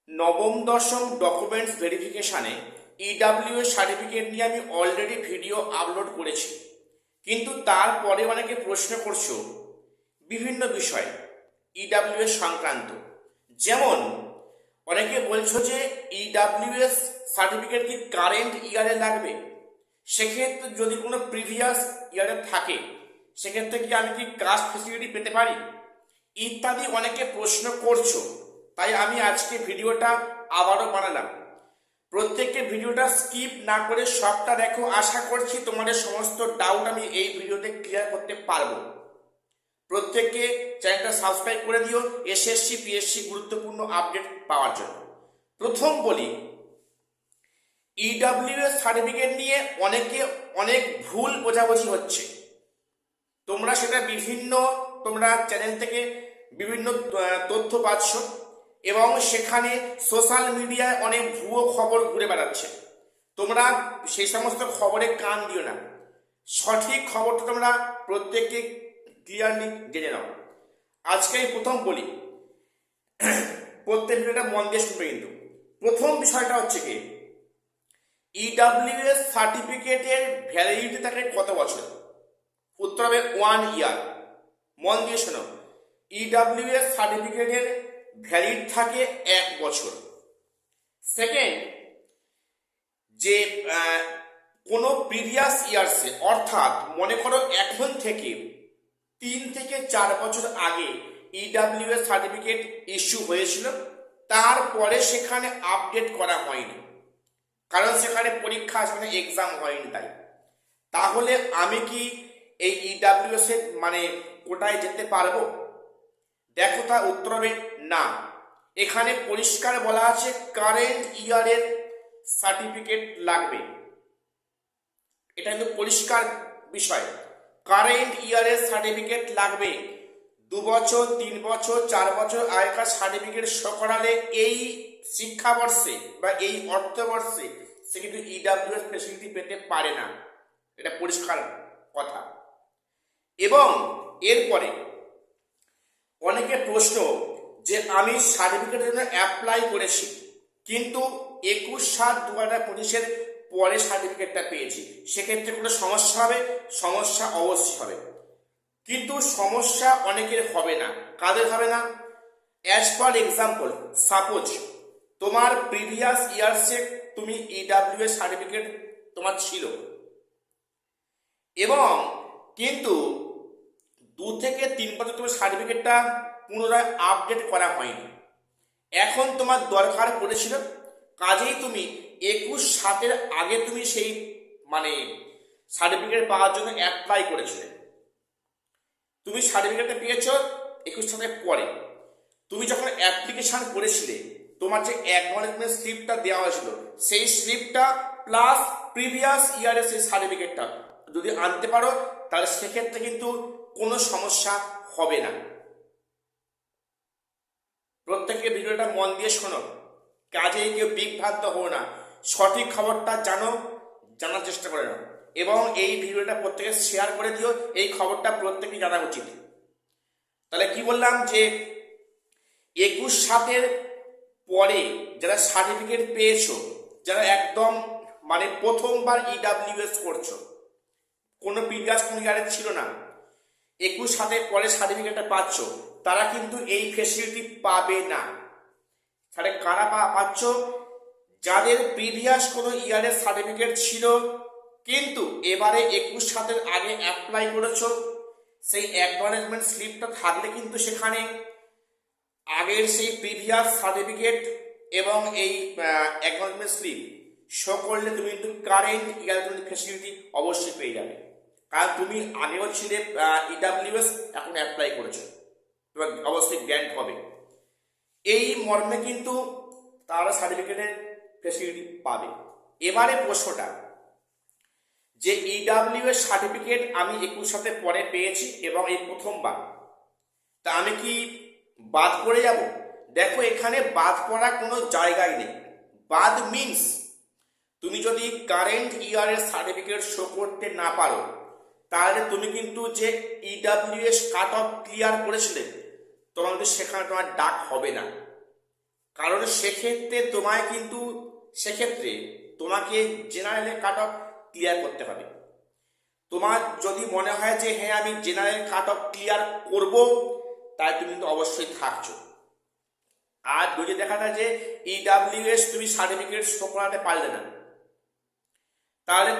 নবম দশম documents ভেরিফিকেশানে EWS certificate নিয়ে আমি অলরেডি ভিডিও আপলোড করেছি, কিন্তু তারপরে অনেকে প্রশ্ন করছো বিভিন্ন বিষয় ইডাব্লিউএস সংক্রান্ত। যেমন অনেকে বলছো যে ইডাব্লিউএস সার্টিফিকেট কি কারেন্ট ইয়ারে লাগবে, সেক্ষেত্রে যদি কোনো প্রিভিয়াস ইয়ারে থাকে সেক্ষেত্রে কি আমি কি কাস্ট ফেসিলিটি পেতে পারি, ইত্যাদি অনেকে প্রশ্ন করছো। তাই আমি আজকে ভিডিওটা আবারও বানালাম। প্রত্যেককে ভিডিওটা স্কিপ না করে সবটা দেখো, আশা করছি তোমাদের সমস্ত ডাউট আমি এই ভিডিওতে ক্লিয়ার করতে পারবো। প্রত্যেককে চ্যানেলটা সাবস্ক্রাইব করে দিও এসএসসি পিএসসি গুরুত্বপূর্ণ আপডেট পাওয়ার জন্য। প্রথম বলি, ইডাব্লিউএস সার্টিফিকেট নিয়ে অনেক ভুল বোঝাবুঝি হচ্ছে। তোমরা সেটা তোমরা চ্যানেল থেকে বিভিন্ন তথ্য পাচ্ছ এবং সেখানে সোশ্যাল মিডিয়ায় অনেক ভুয়ো খবর ঘুরে বেড়াচ্ছে। তোমরা সেই সমস্ত খবরে কান দিও না, সঠিক খবরটা তোমরা প্রত্যেককে ক্লিয়ারলি জেনে নাও। আজকে আমি প্রথম বলি, প্রত্যেক ভিডিওটা মন দিয়ে শুনবে। কিন্তু প্রথম বিষয়টা হচ্ছে কি, ইডাব্লিউএস সার্টিফিকেটের ভ্যালিডিটি থাকে কত বছর? উত্তর হবে 1 ইয়ার। মন দিয়ে শোনো, ইডাব্লিউএস সার্টিফিকেটের ভ্যালিড থাকে 1 বছর। সেকেন্ড, যে কোনো প্রিভিয়াস ইয়ার্সে, অর্থাৎ মনে করো এখন থেকে 3 থেকে 4 বছর আগে ইডাব্লিউএস সার্টিফিকেট ইস্যু হয়েছিল, তারপরে সেখানে আপডেট করা হয়নি, কারণ সেখানে পরীক্ষা, সেখানে এক্সাম হয়নি। তাহলে আমি কি এই ইডাব্লিউএস এর কোটায় যেতে পারবো? দেখো, তার উত্তর হবে না। এখানে পরিষ্কার বলা আছে কারেন্ট ইয়ারের সার্টিফিকেট লাগবে। এটা কিন্তু পরিষ্কার বিষয়, কারেন্ট ইয়ারের সার্টিফিকেট লাগবে। 2 বছর 3 বছর 4 বছর আগেকার সার্টিফিকেট শো করালে এই শিক্ষাবর্ষে বা এই অর্থবর্ষে সে কিন্তু ইডাব্লিউএস ফেসিলিটি পেতে পারে না, এটা পরিষ্কার কথা। এবং এরপরে অনেকে প্রশ্ন যে আমি সার্টিফিকেটের জন্য অ্যাপ্লাই করেছি, কিন্তু 21/7/2025 পরে সার্টিফিকেটটা পেয়েছি, সেক্ষেত্রে কোনো সমস্যা হবে? সমস্যা অবশ্যই হবে, কিন্তু সমস্যা অনেকের হবে না। কাদের হবে না? অ্যাজ পার এক্সাম্পল, সাপোজ তোমার প্রিভিয়াস ইয়ার্সে তুমি ইডাব্লিউএস সার্টিফিকেট তোমার ছিল এবং কিন্তু 2 থেকে 3 বছর তোমার সার্টিফিকেটটা পুনরায় আপডেট করা হয়নি। এখন তোমার দরকার পড়েছিল, কাজেই তুমি 21/7 আগে তুমি সেই সার্টিফিকেট পাওয়ার জন্য অ্যাপ্লাই করেছিলে। তুমি সার্টিফিকেটটা পেয়েছ 21/7 পরে। তুমি যখন অ্যাপ্লিকেশন করেছিলে, তোমার যে অ্যাকনলেজমেন্ট স্লিপটা দেওয়া হয়েছিল, সেই স্লিপটা প্লাস প্রিভিয়াস ইয়ারের সেই সার্টিফিকেটটা যদি আনতে পারো, তাহলে সেক্ষেত্রে কিন্তু কোনো সমস্যা হবে না। প্রত্যেকে ভিডিওটা মন দিয়ে শোনো, কাজেই কেউ বিভ্রান্ত হও না, সঠিক খবরটা জানার চেষ্টা করে নাও এবং এই ভিডিওটা প্রত্যেকে শেয়ার করে দিও। এই খবরটা প্রত্যেকেই জানা উচিত। তাহলে কি বললাম, যে 21/7 পরে যারা সার্টিফিকেট পেয়েছো, যারা একদম প্রথমবার ইডাব্লিউএস করছো, কোনো প্রিভিয়াস কোনো ইয়ারে ছিল না, 21/7 পরে সার্টিফিকেটটা পাচ্ছ, তারা কিন্তু এই ফেসিলিটি পাবে না। তাহলে কারা পাচ্ছ? যাদের প্রিভিয়াস কোনো ইয়ারের সার্টিফিকেট ছিল, কিন্তু এবারে 21/7 আগে অ্যাপ্লাই করেছো, সেই অ্যাকনলেজমেন্ট স্লিপটা থাকলে কিন্তু সেখানে আগের সেই প্রিভিয়াস সার্টিফিকেট এবং এই অ্যাকনলেজমেন্ট স্লিপ শো করলে তুমি কিন্তু কারেন্ট ইয়ারের ফেসিলিটি অবশ্যই পেয়ে যাবে, কারণ তুমি আগেও ছিলে ইডাব্লিউএস, এখন অ্যাপ্লাই করেছো, তোমার অবশ্যই গ্র্যান্ট হবে। এই মর্মে কিন্তু তারা সার্টিফিকেটের ফেসিলিটি পাবে। এবারে প্রশ্নটা, যে ইডাব্লিউএস সার্টিফিকেট আমি 21/7 পরে পেয়েছি এবং এই প্রথমবার, তা আমি কি বাদ পড়ে যাব? দেখো, এখানে বাদ পড়ার কোনো জায়গায় নেই। বাদ মিন্স তুমি যদি কারেন্ট ইয়ারের সার্টিফিকেট শো করতে না পারো, তাহলে তুমি কিন্তু যে ইডাব্লিউএস কাট অফ ক্লিয়ার করেছিলে, তোমার কিন্তু সেখানে তোমার ডাক হবে না। কারণ কারণ সেক্ষেত্রে তোমাকে জেনারেলের কাট অফ ক্লিয়ার করতে হবে। তোমার যদি মনে হয় যে হ্যাঁ আমি জেনারেল কাট অফ ক্লিয়ার করব, তাই তুমি কিন্তু অবশ্যই থাকছো। আর যদি দেখা যায় যে ইডাব্লিউএস তুমি সার্টিফিকেট শো করাতে পারলে না, তাহলে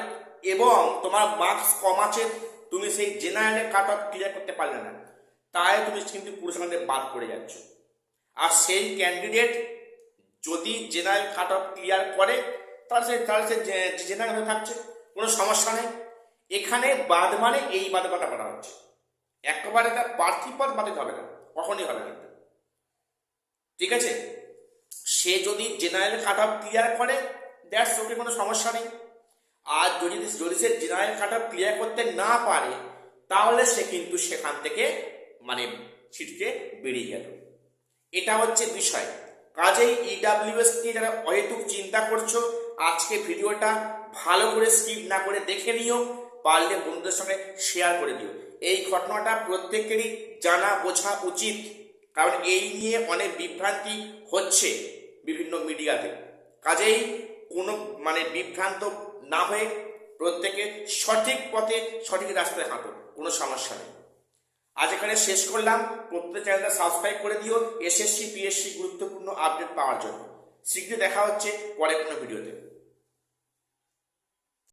এবং তোমার মার্কস কম আছে, তুমি সেই জেনারেলের কাট অফ ক্লিয়ার করতে পারলে না, তাই তুমি কিন্তু পুরুষাঙ্গে বাদ করে যাচ্ছ। আর সেই ক্যান্ডিডেট যদি জেনারেল কাট অফ ক্লিয়ার করে তাহলে সে জেনারেল হয়ে থাকছে, কোনো সমস্যা নেই। এখানে বাদ মানে এই বাদ কথা বলা হচ্ছে, একেবারে তার প্রার্থী পদ বাতিল হবে না, কখনই হবে না। ঠিক আছে, সে যদি জেনারেল কাট অফ ক্লিয়ার করে দ্যাটস ওকে, কোনো সমস্যা নেই। আর যদি সে জেনারেল কাট অফ ক্লিয়ার করতে না পারে, তাহলে সে কিন্তু সেখান থেকে মানে ছিটকে বেরিয়ে গেল। এটা হচ্ছে বিষয়। কাজেই ইডাব্লিউএস নিয়ে যারা অহেতুক চিন্তা করছো, আজকে ভিডিওটা ভালো করে স্কিপ না করে দেখে নিও, পারলে বন্ধুদের সঙ্গে শেয়ার করে দিও। এই ঘটনাটা প্রত্যেকেরই জানা বোঝা উচিত, কারণ এই নিয়ে অনেক বিভ্রান্তি হচ্ছে বিভিন্ন মিডিয়াতে। কাজেই কোনো বিভ্রান্ত না হয়ে প্রত্যেকে সঠিক পথে সঠিক রাস্তায় হাঁটো, কোনো সমস্যা নেই। আজ এখানে শেষ করলাম। প্রত্যেক চ্যানেলটা সাবস্ক্রাইব করে দিও এসএসসি পিএসসি গুরুত্বপূর্ণ আপডেট পাওয়ার জন্য। শীঘ্রই দেখা হচ্ছে পরে কোনো ভিডিওতে।